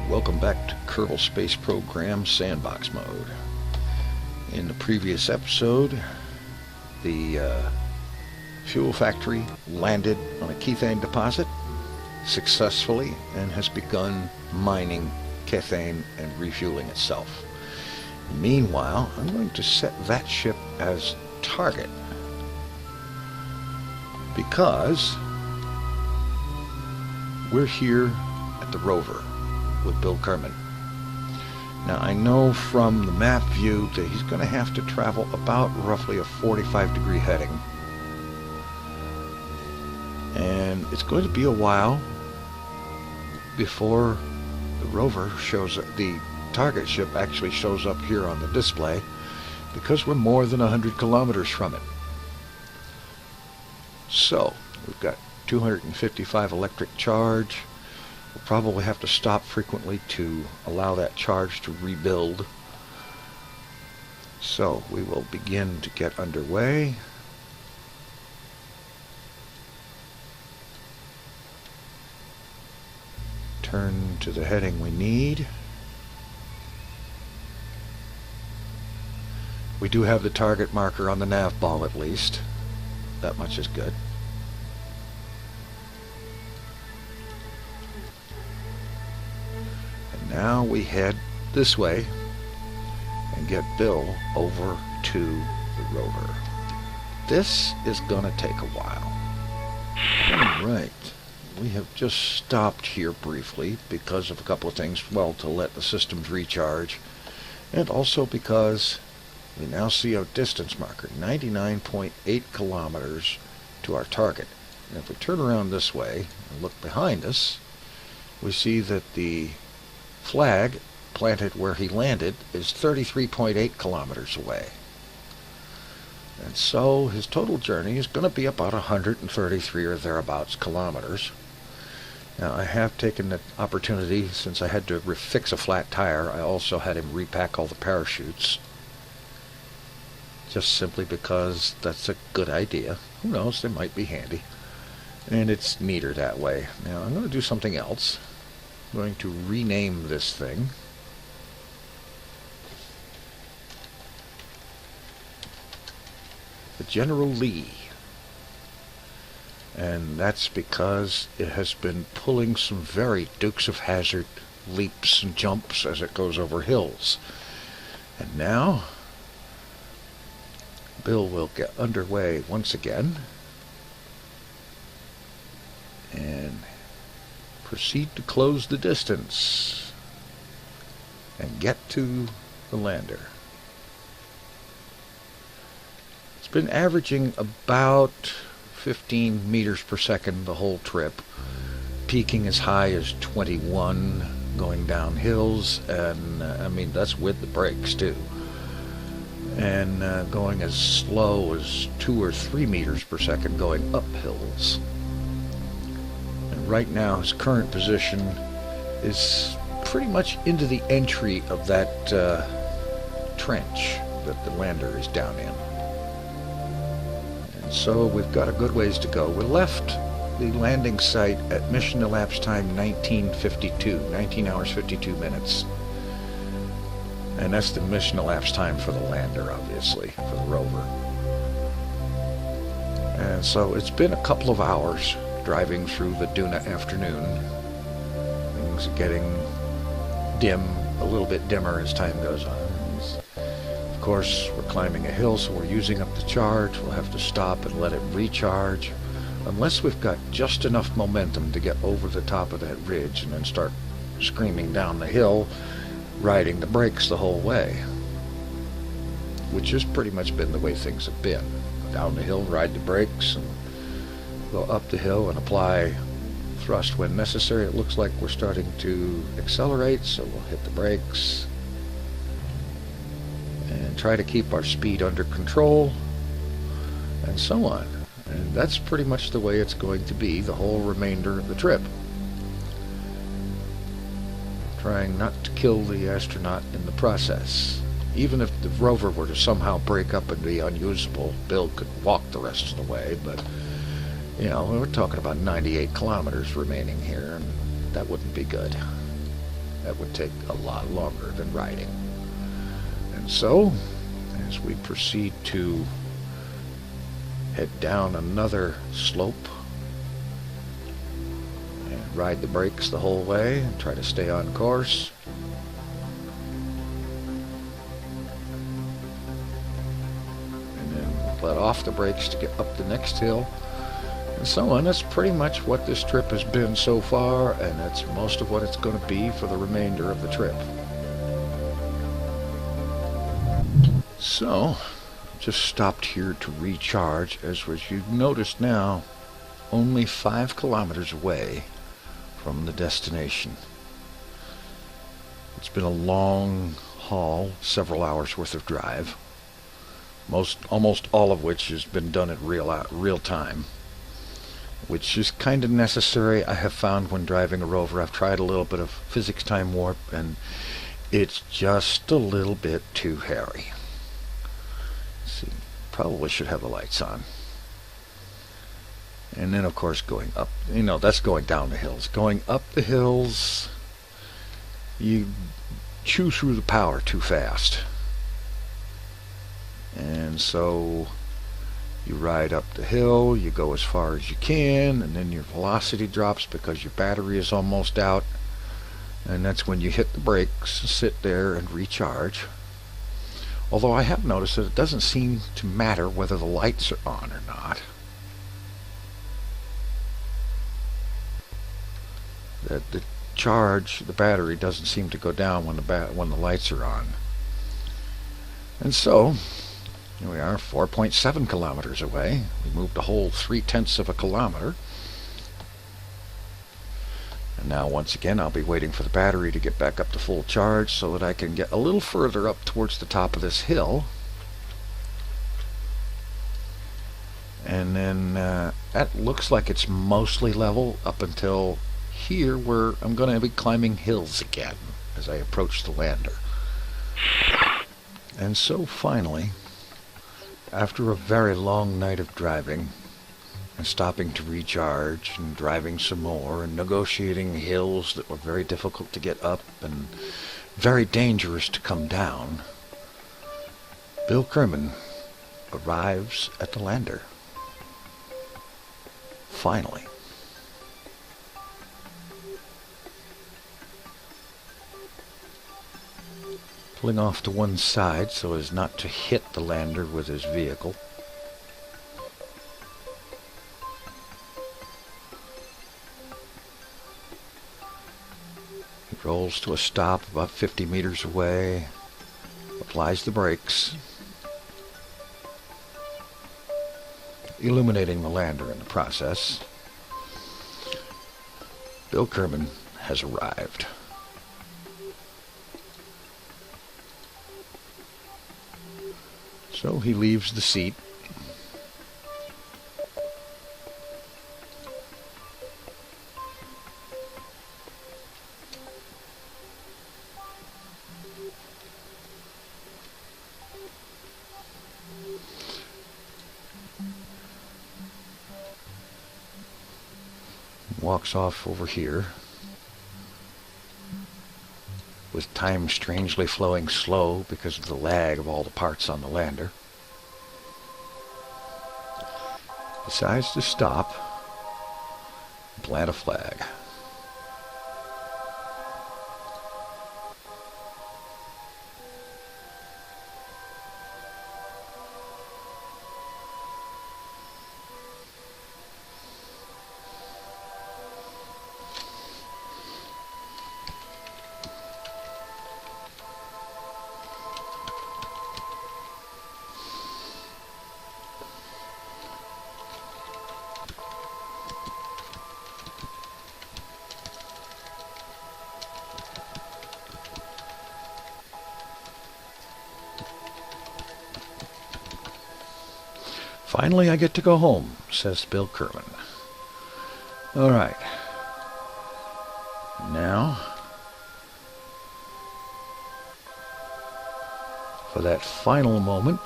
Welcome back to Kerbal Space Program Sandbox mode. In the previous episode, the fuel factory landed on a kethane deposit successfully and has begun mining kethane and refueling itself. Meanwhile, I'm going to set that ship as target because we're here at the rover with Bill Kerman. Now I know from the map view that he's going to have to travel about roughly a 45-degree heading, and it's going to be a while before the rover shows up, the target ship actually shows up here on the display, because we're more than 100 kilometers from it. So we've got 255 electric charge. We'll probably have to stop frequently to allow that charge to rebuild. So we will begin to get underway. Turn to the heading we need. We do have the target marker on the nav ball at least. That much is good. Now we head this way and get Bill over to the rover. This is gonna take a while. Alright, we have just stopped here briefly because of a couple of things. Well, to let the systems recharge, and also because we now see a distance marker, 99.8 kilometers to our target. And if we turn around this way and look behind us, we see that the flag planted where he landed is 33.8 kilometers away. And so his total journey is going to be about 133 or thereabouts kilometers. Now I have taken the opportunity, since I had to fix a flat tire, I also had him repack all the parachutes. Just simply because that's a good idea. Who knows, they might be handy. And it's neater that way. Now I'm going to do something else. I'm going to rename this thing. The General Lee. And that's because it has been pulling some very Dukes of Hazzard leaps and jumps as it goes over hills. And now Bill will get underway once again and proceed to close the distance and get to the lander. It's been averaging about 15 meters per second the whole trip, peaking as high as 21 going down hills, and I mean that's with the brakes too, and going as slow as 2 or 3 meters per second going up hills. Right now his current position is pretty much into the entry of that trench that the lander is down in. And so we've got a good ways to go. We left the landing site at mission elapsed time 19 hours 52 minutes. And that's the mission elapsed time for the lander, obviously, for the rover. And so it's been a couple of hours driving through the Duna afternoon. Things are getting dim, a little bit dimmer as time goes on. Of course, we're climbing a hill, so we're using up the charge. We'll have to stop and let it recharge, unless we've got just enough momentum to get over the top of that ridge and then start screaming down the hill, riding the brakes the whole way, which has pretty much been the way things have been. Go down the hill, ride the brakes, and go up the hill and apply thrust when necessary. It looks like we're starting to accelerate, so we'll hit the brakes and try to keep our speed under control, and so on. And that's pretty much the way it's going to be the whole remainder of the trip. Trying not to kill the astronaut in the process. Even if the rover were to somehow break up and be unusable, Bill could walk the rest of the way, but you know, we're talking about 98 kilometers remaining here, and that wouldn't be good. That would take a lot longer than riding. And so, as we proceed to head down another slope and ride the brakes the whole way and try to stay on course, and then let off the brakes to get up the next hill, and so on. That's pretty much what this trip has been so far, and that's most of what it's going to be for the remainder of the trip. So, just stopped here to recharge, as you've noticed now, only 5 kilometers away from the destination. It's been a long haul, several hours worth of drive, almost all of which has been done at real time, which is kind of necessary. I have found when driving a rover, I've tried a little bit of physics time warp, and it's just a little bit too hairy. Let's see, probably should have the lights on. And then, of course, going up, that's going down the hills. Going up the hills, you chew through the power too fast. And so you ride up the hill, you go as far as you can, and then your velocity drops because your battery is almost out. And that's when you hit the brakes, sit there and recharge. Although I have noticed that it doesn't seem to matter whether the lights are on or not. That the battery doesn't seem to go down when the lights are on. And so here we are, 4.7 kilometers away. We moved a whole 0.3 of a kilometer. And now once again I'll be waiting for the battery to get back up to full charge so that I can get a little further up towards the top of this hill. And then that looks like it's mostly level up until here, where I'm going to be climbing hills again as I approach the lander. And so finally, after a very long night of driving and stopping to recharge and driving some more and negotiating hills that were very difficult to get up and very dangerous to come down, Bill Kerman arrives at the lander. Finally. Pulling off to one side so as not to hit the lander with his vehicle. He rolls to a stop about 50 meters away, applies the brakes, illuminating the lander in the process. Bill Kerman has arrived. So he leaves the seat. Walks off over here, with time strangely flowing slow because of the lag of all the parts on the lander. Decides to stop and plant a flag. Finally, I get to go home, says Bill Kerman. All right. Now, for that final moment,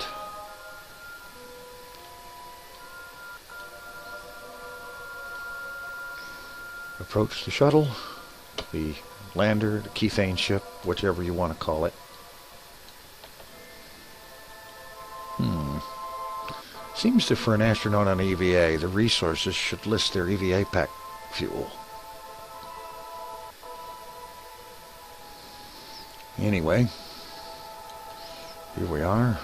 approach the shuttle, the lander, the Kethane ship, whichever you want to call it. Seems that for an astronaut on EVA, the resources should list their EVA pack fuel. Anyway, here we are.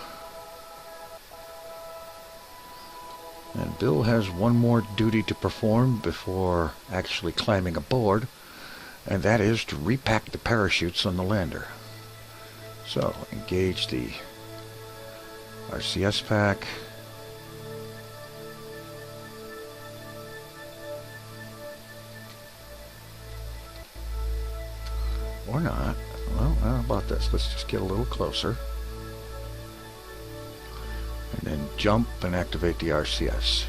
And Bill has one more duty to perform before actually climbing aboard, and that is to repack the parachutes on the lander. So, engage the RCS pack. Or not. Well, how about this? Let's just get a little closer. And then jump and activate the RCS.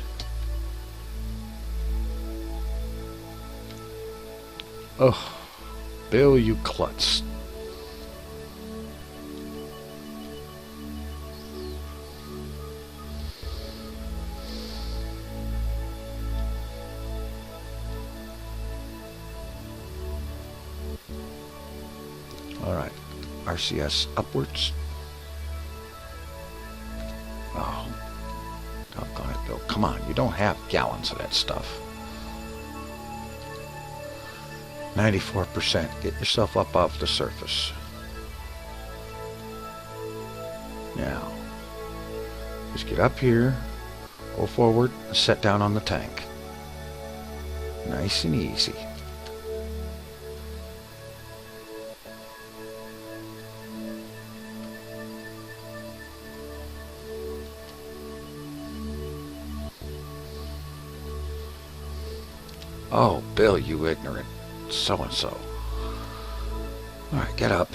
Oh, Bill, you klutz. Alright, RCS upwards. Oh, doggone it, Bill. Come on, you don't have gallons of that stuff. 94%. Get yourself up off the surface. Now, just get up here, go forward, and set down on the tank. Nice and easy. Oh, Bill, you ignorant so-and-so. Alright, get up.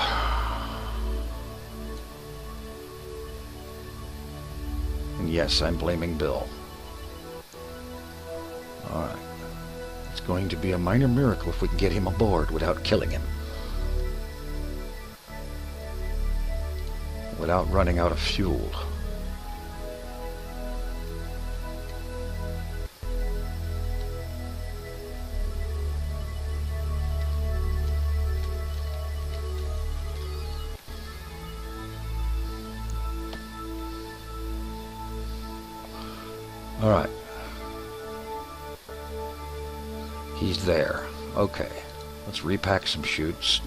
And yes, I'm blaming Bill. Alright. It's going to be a minor miracle if we can get him aboard without killing him. Without running out of fuel. Alright. He's there. Okay. Let's repack some chutes.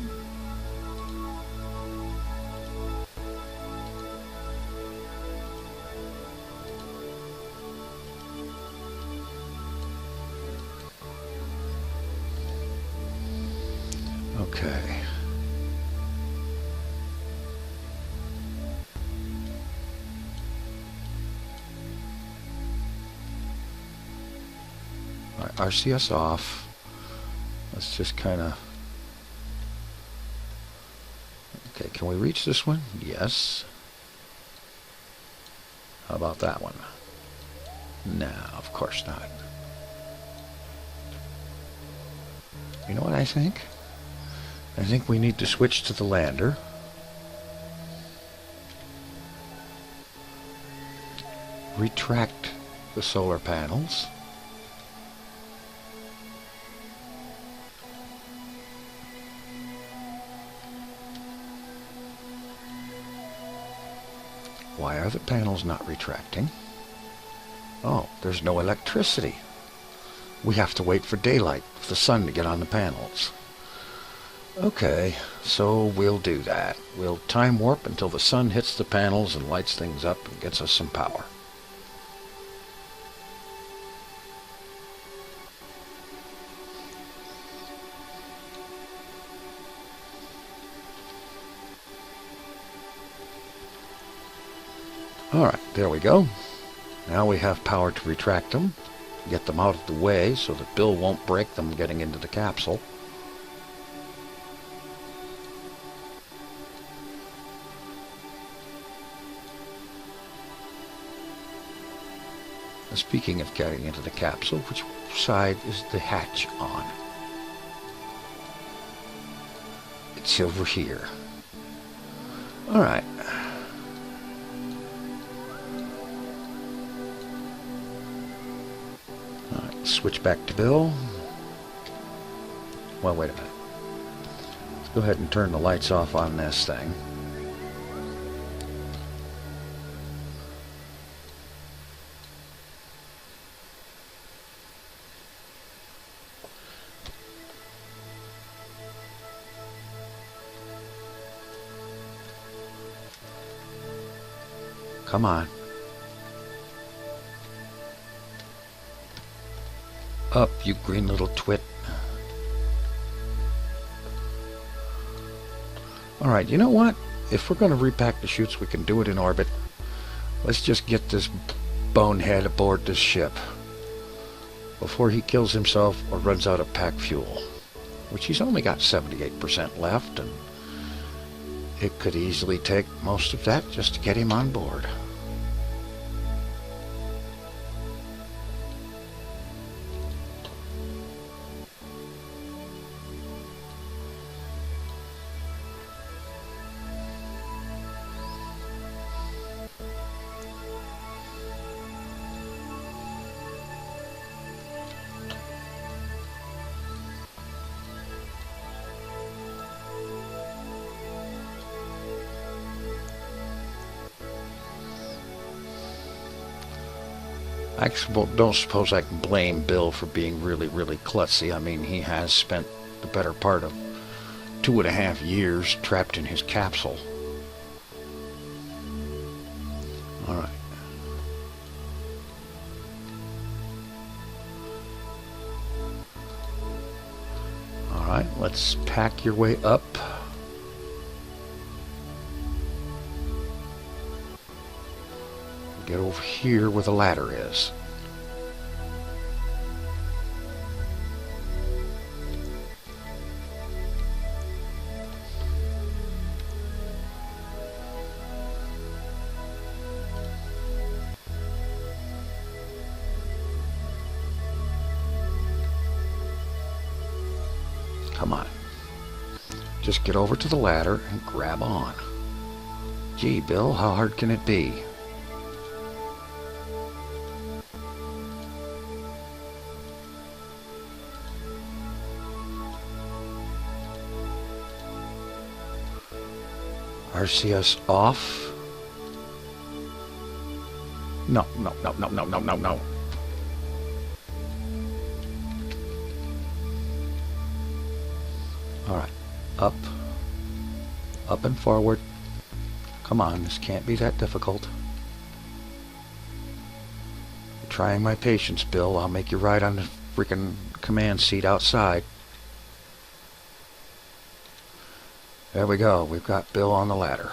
Okay. RCS off. Let's just kind of... Okay, can we reach this one? Yes. How about that one? No, of course not. You know what I think? I think we need to switch to the lander. Retract the solar panels. Why are the panels not retracting? Oh, there's no electricity. We have to wait for daylight, for the sun to get on the panels. Okay, so we'll do that. We'll time warp until the sun hits the panels and lights things up and gets us some power. Alright, there we go. Now we have power to retract them, get them out of the way so that Bill won't break them getting into the capsule. Speaking of getting into the capsule, which side is the hatch on? It's over here. Alright. Alright, switch back to Bill. Well, wait a minute. Go ahead and turn the lights off on this thing. Come on. Up, you green little twit. Alright, you know what? If we're going to repack the chutes, we can do it in orbit. Let's just get this bonehead aboard this ship before he kills himself or runs out of pack fuel, which he's only got 78% left, and it could easily take most of that just to get him on board. I don't suppose I can blame Bill for being really klutzy. I mean, he has spent the better part of 2.5 years trapped in his capsule. Alright. Alright, let's pack your way up. Get over here where the ladder is. Come on. Just get over to the ladder and grab on. Gee, Bill, how hard can it be? RCS off. No. Alright. Up and forward. Come on, this can't be that difficult. You're trying my patience, Bill. I'll make you ride on the freaking command seat outside. There we go. We've got Bill on the ladder.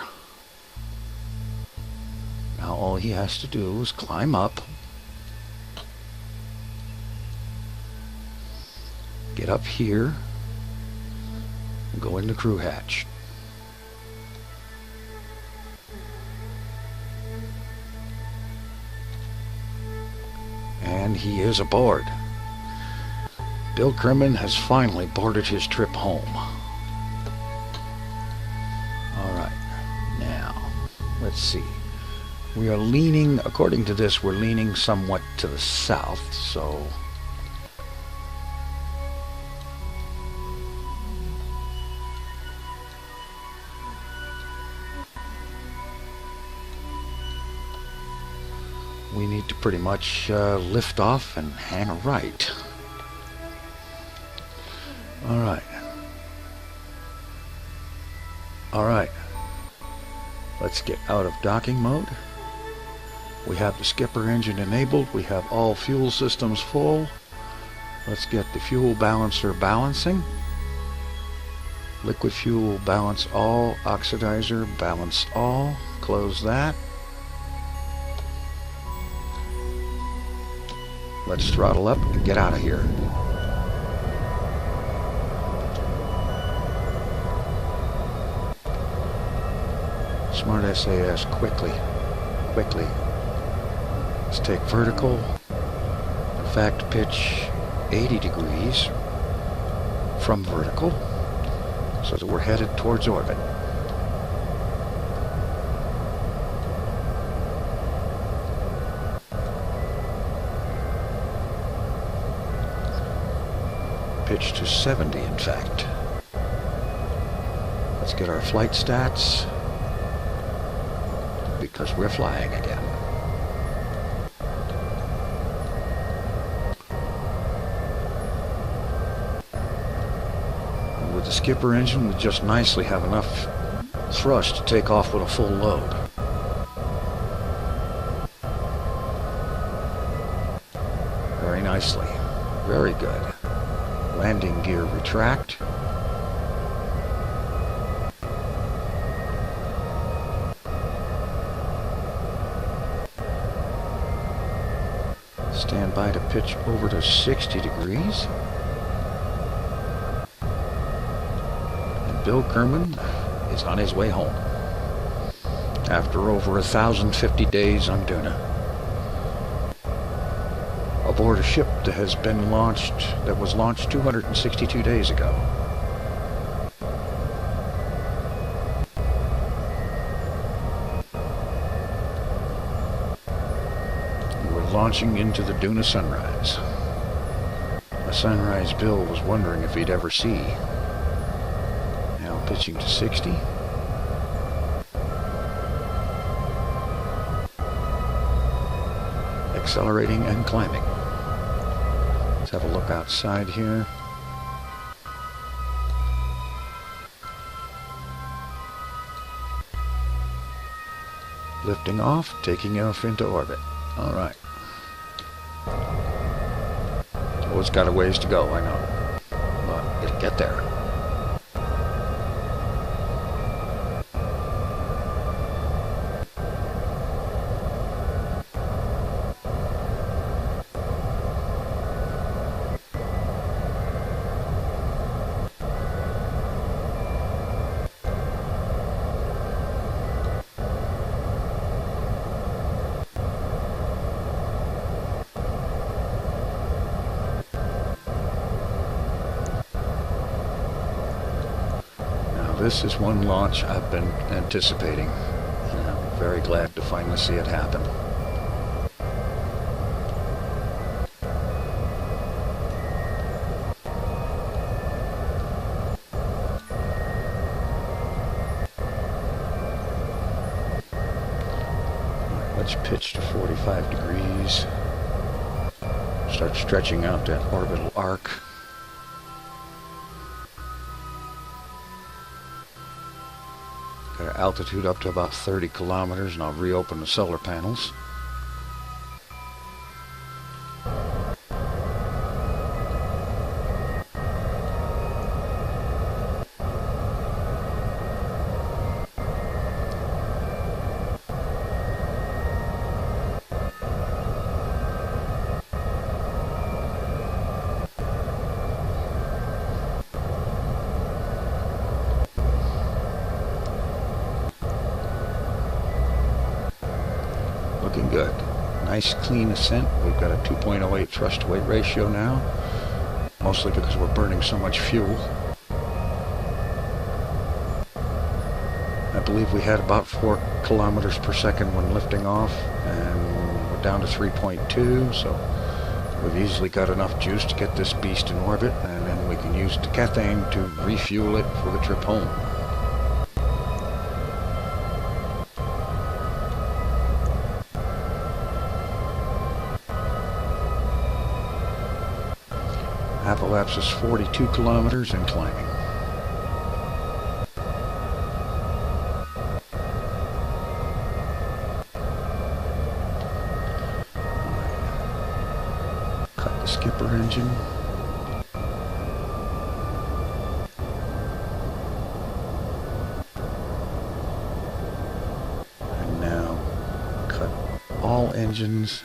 Now all he has to do is climb up. Get up here. And go in the crew hatch. And he is aboard. Bill Kerman has finally boarded his trip home. Let's see. We are leaning, according to this, we're leaning somewhat to the south, so we need to pretty much lift off and hang a right. Alright. Let's get out of docking mode. We have the skipper engine enabled. We have all fuel systems full. Let's get the fuel balancer balancing. Liquid fuel balance all. Oxidizer balance all. Close that. Let's throttle up and get out of here. Smart SAS, quickly. Let's take vertical. In fact, pitch 80 degrees from vertical so that we're headed towards orbit. Pitch to 70, in fact. Let's get our flight stats, because we're flying again. And with the skipper engine, we just nicely have enough thrust to take off with a full load. Very nicely. Very good. Landing gear retract. Stand by to pitch over to 60 degrees. And Bill Kerman is on his way home after over 1,050 days on Duna, aboard a ship that was launched 262 days ago. We're launching into the Duna sunrise. A sunrise Bill was wondering if he'd ever see. Now pitching to 60. Accelerating and climbing. Let's have a look outside here. Lifting off, taking off into orbit. All right. Oh, it's got a ways to go, I know. But it'll get there. This is one launch I've been anticipating, and I'm very glad to finally see it happen. Let's pitch to 45 degrees. Start stretching out that orbital arc. Got our altitude up to about 30 kilometers, and I'll reopen the solar panels. Looking good. Nice clean ascent. We've got a 2.08 thrust to weight ratio now, mostly because we're burning so much fuel. I believe we had about 4 kilometers per second when lifting off, and we're down to 3.2, so we've easily got enough juice to get this beast in orbit, and then we can use decathane to refuel it for the trip home. Apoapsis 42 kilometers and climbing. Cut the skipper engine. And now cut all engines.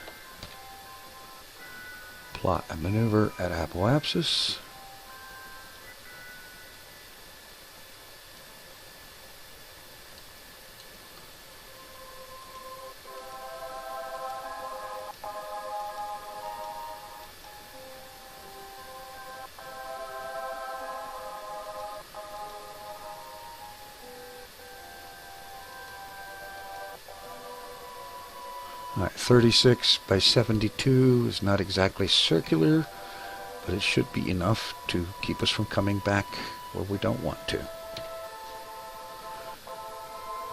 Plot a maneuver at apoapsis. All right, 36 by 72 is not exactly circular, but it should be enough to keep us from coming back where we don't want to.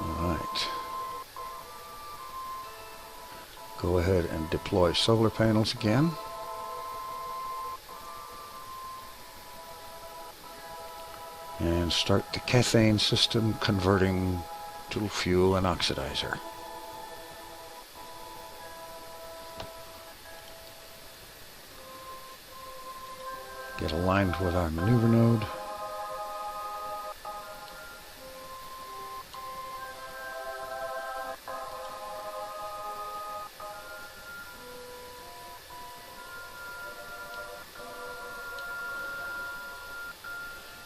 Alright. Go ahead and deploy solar panels again. And start the cathane system converting to fuel and oxidizer. Get aligned with our maneuver node.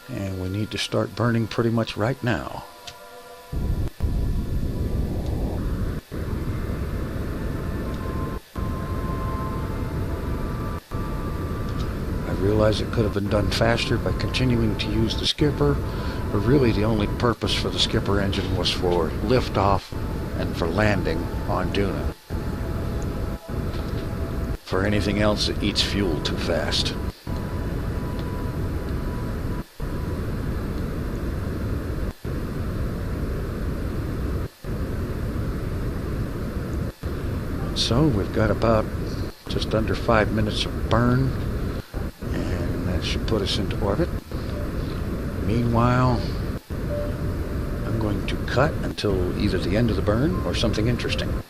And we need to start burning pretty much right now. I realize it could have been done faster by continuing to use the skipper, but really the only purpose for the skipper engine was for liftoff and for landing on Duna. For anything else, it eats fuel too fast. So we've got about just under 5 minutes of burn, and that should put us into orbit. Meanwhile, I'm going to cut until either the end of the burn or something interesting.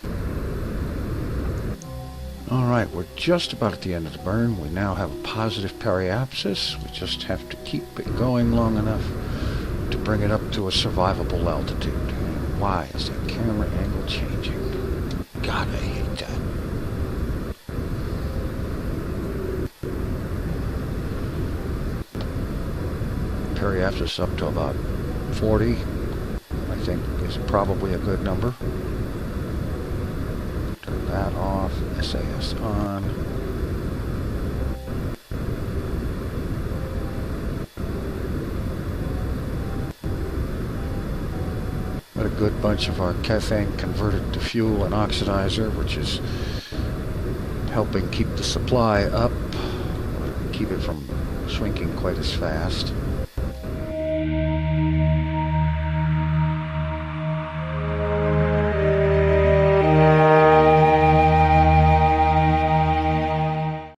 Alright, we're just about at the end of the burn. We now have a positive periapsis. We just have to keep it going long enough to bring it up to a survivable altitude. Why is that camera angle changing? God, I hate that. Periapsis up to about 40, I think, is probably a good number. Turn that off, SAS on. Got a good bunch of our cathane converted to fuel and oxidizer, which is helping keep the supply up, keep it from shrinking quite as fast.